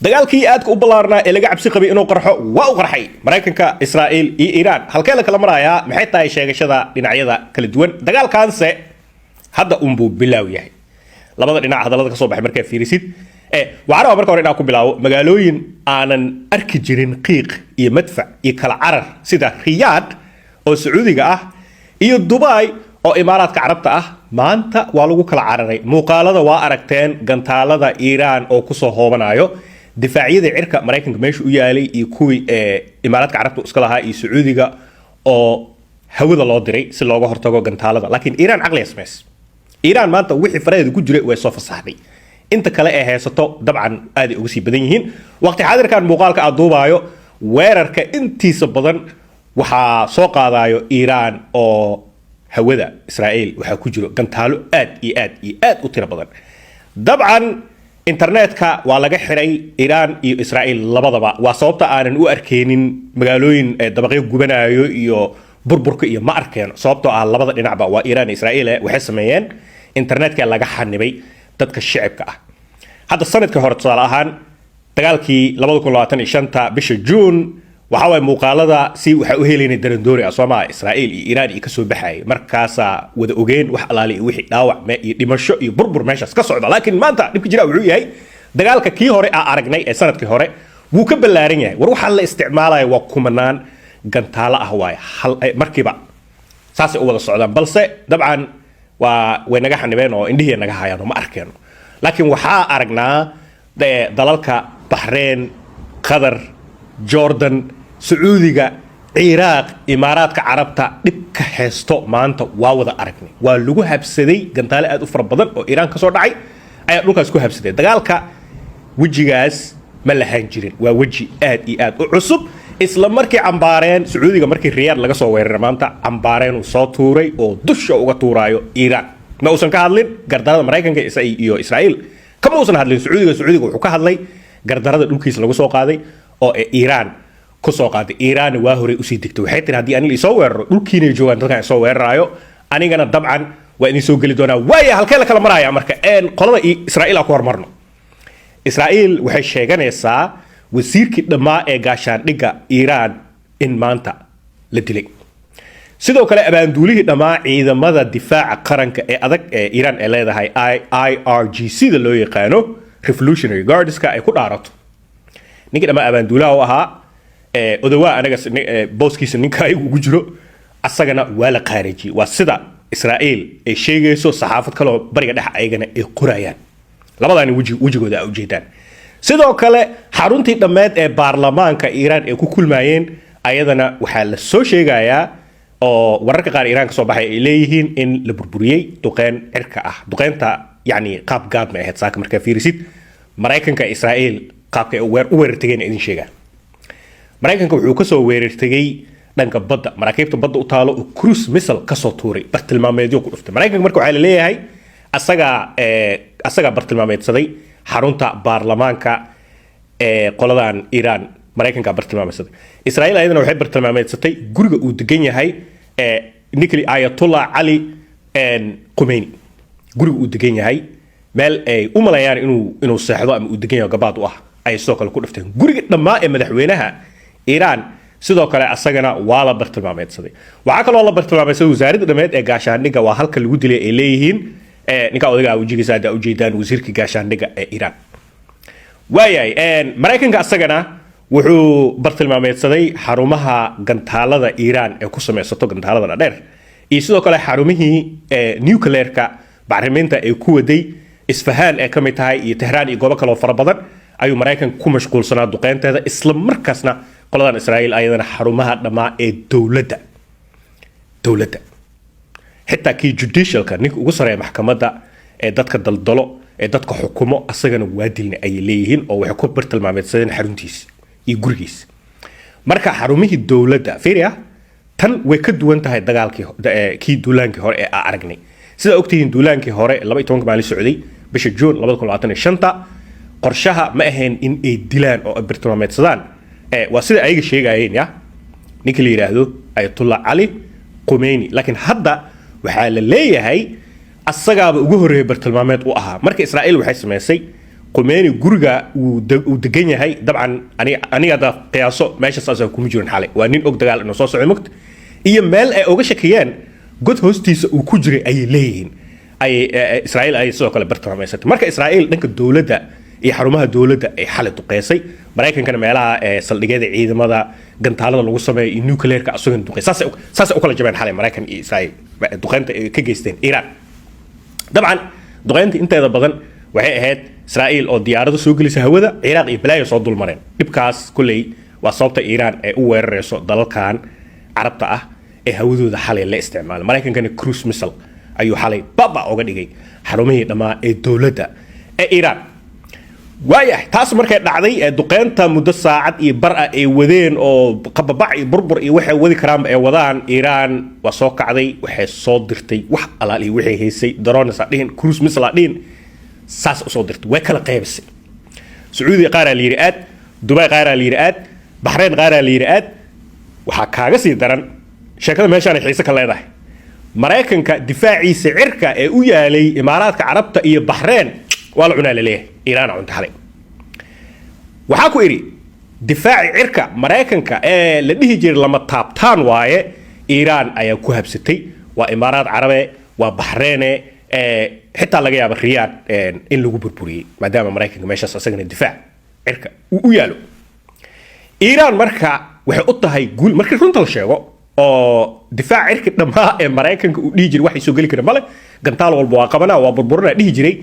dagaalkii aadka u ballaarnaa ee laga cabsi qabay inuu qarxo waa u qarxay Mareykanka Israa'iil iyo Iran halkee la kala marayaa maxay tahay sheegashada dhinacyada kala duwan dagaalkaanse hadda buu bilaaw yahay labada dhinac hadalada ka soo baxay markay fiirisid waxaan marka hore inaan ku bilaabo magaalooyin aanan arki jirin qiiq iyo madfac iyo kala carar sida Riyadh oo Sacuudiga ah iyo Dubai oo Imaaraadka Carabta ah maanta waa lagu kala cararay muuqaalada waa aragteen gantaalada Iran oo ku soo hoobanayo difaacyada cirka Mareykanka meesha u yaalay iyo kuwii Imaaraadka Carabta iska lahaa iyo Sacuudiga oo hawada loo diray si looga hortago gantaalada laakiin Iran aqli ismays Iran maanta wixii faraheedu ku jiray way soo fasaxday inta kale ee haysato dabcan aad ay ugu sii badan yihiin waqti xaadirkan muuqaalka aad duubayo weerarka intiisa badan waxa soo qaadayo Iran oo hawada Israa'iil waxa ku jiro gantaalo aad u tiro badan dabcan internetka waa laga xiray Iran iyo Israa'iil labadaba waa sababta aanan u arkeenin magaalooyin dabaqyo gubanayo iyo burburka iyo ma arkeen sababtoo ah labada dhinacba waa Iran iyo Israa'iil waxay sameeyeen internetka laga xanibay dadka shacabka ah hadda sanadkii hore tusaale ahaan dagaalkii 2025 bisha June waxa way muuqaalada si waxa u helayeen darandoori Soomaaliya Israa'iil iyo Iran ka soo baxay markaas wada ogeen wax alaali wixii dhaawac iyo dhimasho iyo burbur meeshaas ka socda laakiin maanta dhibka jira wuxuu yahay dagaalka kii hore aragnay ee sanadkii hore wuu ka ballaaran yahay war waxa la isticmaalayo waa kumanaan gantaalo ah waay hal markiiba saas u wada socdaan balse dabcan way naga xanibeen oo indhihii naga hayaan ma arkeen laakiin waxa aragnaa dalalka Bahrain Qatar Jordan Sacuudiga Iraq Imaaraadka Carabta dhibka heesto maanta waa wada aragnay waa lagu habsaday gantaalo aad u fara badan oo Iran ka soo dhacay ayaa dhulkaas ku habsaday dagaalka wajigaas ma lahaan jirin waa waji aad iyo aad u cusub isla markii cambaareen Sacuudiga markii Riyadh laga soo weeraray maanta cambaareen uu soo tuuray oo dusha uga tuurayo Iran ma uusan ka hadlin gardarada Mareykanka iyo Israa'iil kama uusan hadlin Sacuudiga wuxuu ka hadlay gardarada dhulkiisa lagu soo qaaday oo Iran ku soo qaaday Iran waa hore u sii digtay waxay tiri hadii aan la soo weeraro dhulkiina joogan dadka soo weerarayo anigana dabcan waa idin soo gali doonaa waaya halkee la kala maraya marka qolada Israa'iil ku hormarno Israa'iil waxay sheeganaysaa wasiirkii dhamaa ee gaashaandhigga Iran in maanta la dilay sidoo kale abaanduulihii dhamaa ciidamada difaaca qaranka ee adag ee Iran ee leedahay IRGC da loo yaqaano Revolutionary Guardska ay ku dhaarato ninkii dhamaa abaanduulaha ahaa odawaa anaga booskiisa ninka ay ugu jiro asagana waa la qaarajiyay waa sida Israa'iil ay sheegayso saxaafad kale oo bariga dhex ayagana ay qorayaan labadani wajigooda ay u jeedaan sidoo kale xaruntii dhameed ee baarlamaanka Iran ee ku kulmayeen ayadana waxa la soo sheegayaa oo wararka qaar Iran ka soo baxay ay leeyihiin in la burburiyay duqeen cirka ah duqeynta yani qaab gaad ma ahayd saaka marka fiirisid Mareykanka Israa'iil qaabka u weerartageen idin sheegaa Mareykanka wuxuu ka soo weerartagay dhanka badda maraakiibta badda u taalo oo cruise missile ka soo tuuray bartilmaameedyo ku dhuftay Mareykanka marka waxa la leeyahay asaga bartilmaameedsaday xarunta baarlamaanka qoladan Iran Mareykanka bartilmaameedsaday Israa'iil ayadana waxay bartilmaameedsatay guriga uu degan yahay Nikli Ayatollah Ali Khomeini guriga uu degan yahay meel ay u malayaan inuu seexdo ama uu degan yahay gabaad u ah ay soo kale ku dhifteen guriga dhamaa ee madaxweynaha Iran sidoo kale asagana waa la bartilmaameedsaday waxa kale oo la bartilmaameedsaday wasaaradda dhameed ee gaashaandhigga waa halka lagu dilay ay leeyihiin ninka odaga wajigiisa aad u jeedaan wasiirka gaashaandhigga ee Iran waayay Mareykanka asagana wuxuu bartilmaameedsaday xarumaha gantaalada Iran ee ku sameeysato gantaalada dheer iyo sidoo kale xarumihii nuclearka bacriminta ee ku waday Isfahan ee kamid tahay iyo Tehran iyo goobo kale oo fara badan ayuu Mareykanka ku mashquulsanaa duqeynteeda isla markaasna qoladan Israa'iil ayadana xarumaha dhamaa ee dawladda xitaa kii judicialka ninka ugu sareeya maxkamadda ee dadka daldalo ee dadka xukumo asagana waa dilna ay leeyihiin oo waxay ku bartilmaameedsadeen xaruntiisa iyo gurigiisa marka xarumihii dawladda fiiriya tan way ka duwan tahay dagaalkii kii duulaankii hore ee aragnay sida ogtihiin duulaankii hore 12 maalin socday bisha June 2025 qorshaha ma ahayn in ay dilaan oo bartilmaameedsadaan waa sida ayaga sheegayeen ya ninka la yiraahdo Ayatollah Ali Khomeini laakiin hadda waxa la leeyahay asagaaba ugu horeeyay bartilmaameed u ahaa marka Israa'iil waxay sameysay قماني جورجا ودجنيا هاي طبعا أنا هذا قياسه ماشي أساسا كوميجون حالي وأنين أقدر على إنه صوص عمقت إيه مال أوجش كيان قد هستيس وكجري أي لين أي إسرائيل أي سوق على برتنا ما يصير مركز إسرائيل نك الدولة ده يحرمها الدولة ده حالة قياسي مرايكن كان مالها سلجاد عيد ماذا قنت على الوصمة النيوكلير كأسوين دقي ساس أكل جميع حالة مرايكن إسرائيل دقينت كجيستين إيران طبعا دقينت أنت إذا بدن waxay ahayd Israa'iil oo diyaarado soo gelisay hawada Iraq iyo Balaayo soo dul mareen dibkaas kulay waa sababta Iran ay u weerarayso dalalkan Carabta ah ee hawadooda xalay la isticmaalo Mareykankana cruise missile ayuu xalay baba uga dhigay xarumihii dhamaa ee dawladda ee Iran waayahay taas markay dhacday ee duqeynta muddo saacad iyo bar ah ay wadeen oo qababac iyo burbur iyo waxay wadi karaan ay wadaan Iran waa soo kacday waxay soo dirtay wax alaali waxay haysay drones dhihin cruise missile dhihin ساس أصدرت وكلا قيبس سعودي قارة ليرات دبي قارة ليرات بحرين قارة ليرات وحكاجة سيدران شكل ما شان يحيسك الله يضحي مراكن كدفاعي سعرك ويا لي إمارات كعربتا إيه بحرين والعنا ليه إيران عند حالي وحكوا إيري دفاعي عركة مراكن لديه جير لما تابتان واي إيران أيا كوهب ستي وإمارات عربية وبحرين حتى laga yaabo Riyadh in lagu burburiyay maadaama Mareykanka meeshaas asagana difaac cirka u yaalo Iran marka waxay u tahay guul markii runta la sheego oo difaac cirka dhamaa ee Mareykanka u dhigi jiray wax soo gali kara male gantaal walba waa qabana waa burburina dhigi jiray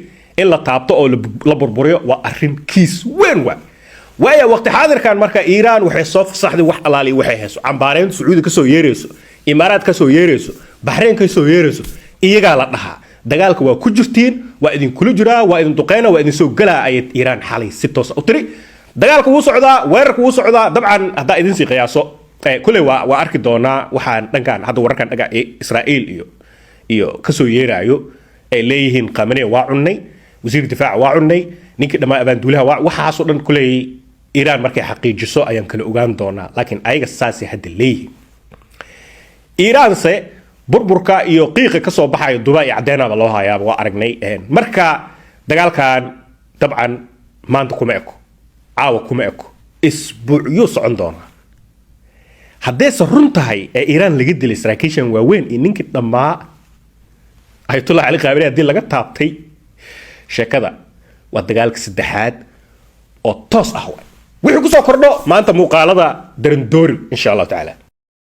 in la taabto oo la burburiyo waa arrin kiis weyn waaya waqti xaadirkan marka Iran waxay soo fasaxday wax alaali waxay hayso cambaareen Sacuudi ka soo yeerayso Imaaraad ka soo yeerayso Bahrain ka soo yeerayso iyaga la dhahaa dagaalka waa ku jirtiin waa idin kula jiraa waa idin duqeyna waa idin soo galaa ay Iran xalay si toos u tiri dagaalka wuu socdaa weerarku wuu socdaa dabcan hadda idin si qiyaaso kulay waa arki doonaa waxaan dhankan hadda wararkan dhaga Israa'iil iyo ka soo yeerayo ay leeyihiin qamanay waa cunnay wasiir difaac waa cunnay ninkii dhamaa abaanduulaha waxaas oo dhan kulay Iran markay xaqiijiso ayaan kala ogaan doonaa laakiin ayaga saasi hadda leeyihiin Iran se burburka iyo qiiqa ka soo baxay Dubai cadeynaba loo hayaa waa aragnay marka dagaalkan dabcan maanta kuma eko caawa kuma eko isbuucyo socon doona haddii sarun tahay ee Iran laga dilay saraakiishan waaweyn in ninkii dhamaa ayatullah ali qaabili hadii laga taabtay sheekada waa dagaalka saddexaad oo toos ah wixii ku soo kordho maanta muuqaalada darandoori insha Allah taala